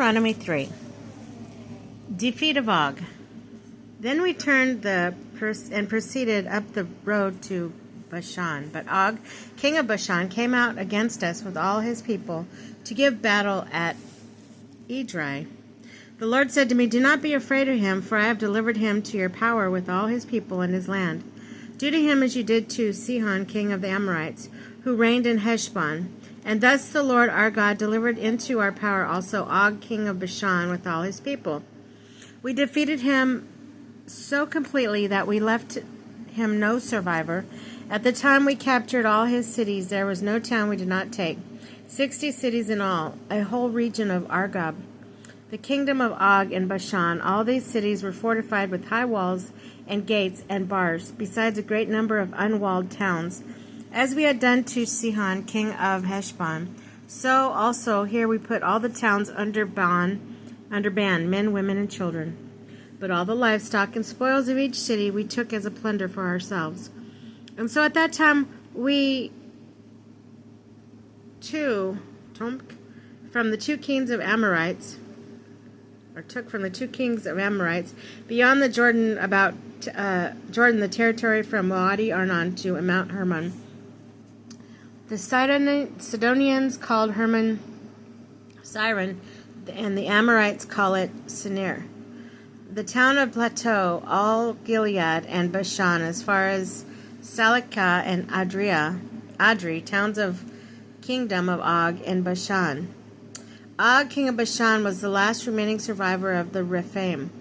Deuteronomy 3. Defeat of Og. Then we turned and proceeded up the road to Bashan. But Og, king of Bashan, came out against us with all his people to give battle at Edrei. The Lord said to me, "Do not be afraid of him, for I have delivered him to your power with all his people and his land. Do to him as you did to Sihon, king of the Amorites, who reigned in Heshbon. And thus the Lord our God delivered into our power also Og, king of Bashan, with all his people. We defeated him so completely that we left him no survivor. At the time we captured all his cities, there was no town we did not take, 60 cities in all, a whole region of Argob, the kingdom of Og in Bashan. All these cities were fortified with high walls and gates and bars, besides a great number of unwalled towns, as we had done to Sihon, king of Heshbon. So also here we put all the towns under ban, men, women, and children. But all the livestock and spoils of each city we took as a plunder for ourselves. And so at that time we took from the two kings of Amorites beyond the Jordan, about Jordan, the territory from Wadi Arnon to Mount Hermon. The Sidonians called Hermon Siren, and the Amorites call it Sinir. The town of Plateau, all Gilead and Bashan, as far as Salakah and Adri, towns of kingdom of Og in Bashan. Og, king of Bashan, was the last remaining survivor of the Rephaim.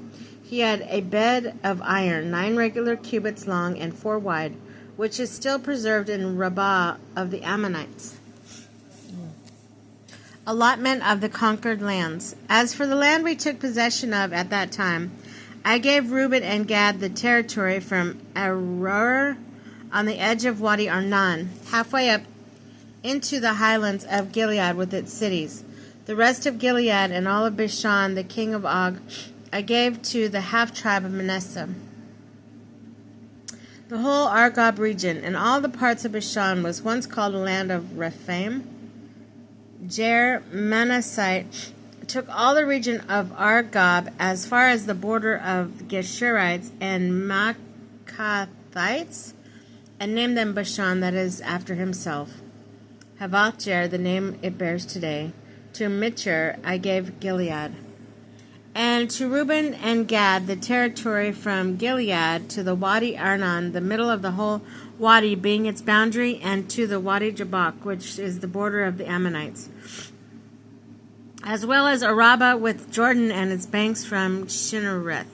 He had a bed of iron, 9 regular cubits long and 4 wide, which is still preserved in Rabbah of the Ammonites. Allotment of the conquered lands. As for the land we took possession of at that time, I gave Reuben and Gad the territory from Aroer on the edge of Wadi Arnon, halfway up into the highlands of Gilead with its cities. The rest of Gilead and all of Bashan, the king of Og, I gave to the half-tribe of Manasseh. The whole Argob region and all the parts of Bashan was once called a land of Rephaim. Jair Manassite took all the region of Argob as far as the border of Geshurites and Maacathites, and named them Bashan, that is, after himself. Havoth-Jair, the name it bears today. To Mitcher I gave Gilead. And to Reuben and Gad the territory from Gilead to the Wadi Arnon, the middle of the whole wadi being its boundary, and to the Wadi Jabbok, which is the border of the Ammonites, as well as Arabah with Jordan and its banks from Shinnereth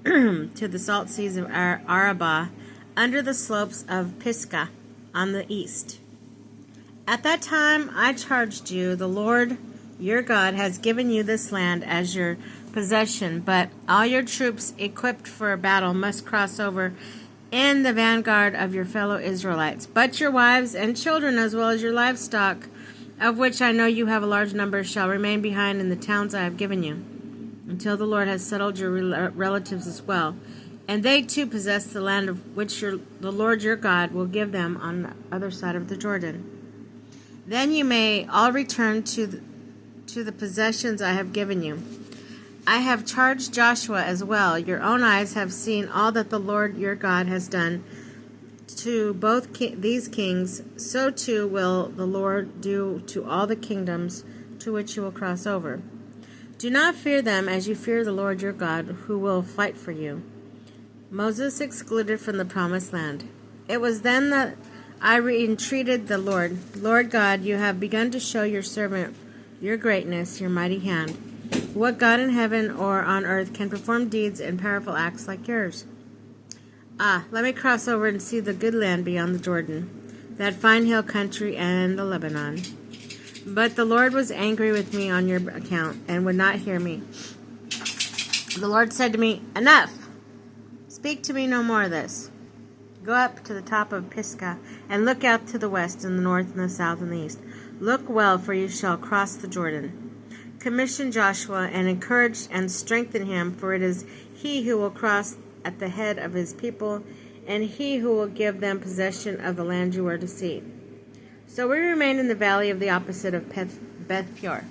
to the salt seas of Arabah, under the slopes of Pisgah on the east. At that time I charged you, the Lord your God has given you this land as your possession, but all your troops equipped for battle must cross over in the vanguard of your fellow Israelites. But your wives and children, as well as your livestock, of which I know you have a large number, shall remain behind in the towns I have given you, until the Lord has settled your relatives as well. And they too possess the land of which the Lord your God will give them on the other side of the Jordan. Then you may all return to the possessions I have given you. I have charged Joshua as well. Your own eyes have seen all that the Lord your God has done to both these kings. So too will the Lord do to all the kingdoms to which you will cross over. Do not fear them as you fear the Lord your God, who will fight for you." Moses excluded from the promised land. It was then that I entreated the Lord, "Lord God, you have begun to show your servant your greatness, your mighty hand. What God in heaven or on earth can perform deeds and powerful acts like yours? Let me cross over and see the good land beyond the Jordan, that fine hill country and the Lebanon." But the Lord was angry with me on your account and would not hear me. The Lord said to me, "Enough! Speak to me no more of this. Go up to the top of Pisgah and look out to the west and the north and the south and the east. Look well, for you shall cross the Jordan. Commission Joshua and encourage and strengthen him, for it is he who will cross at the head of his people, and he who will give them possession of the land you are to see." So we remained in the valley of the opposite of Beth Peor.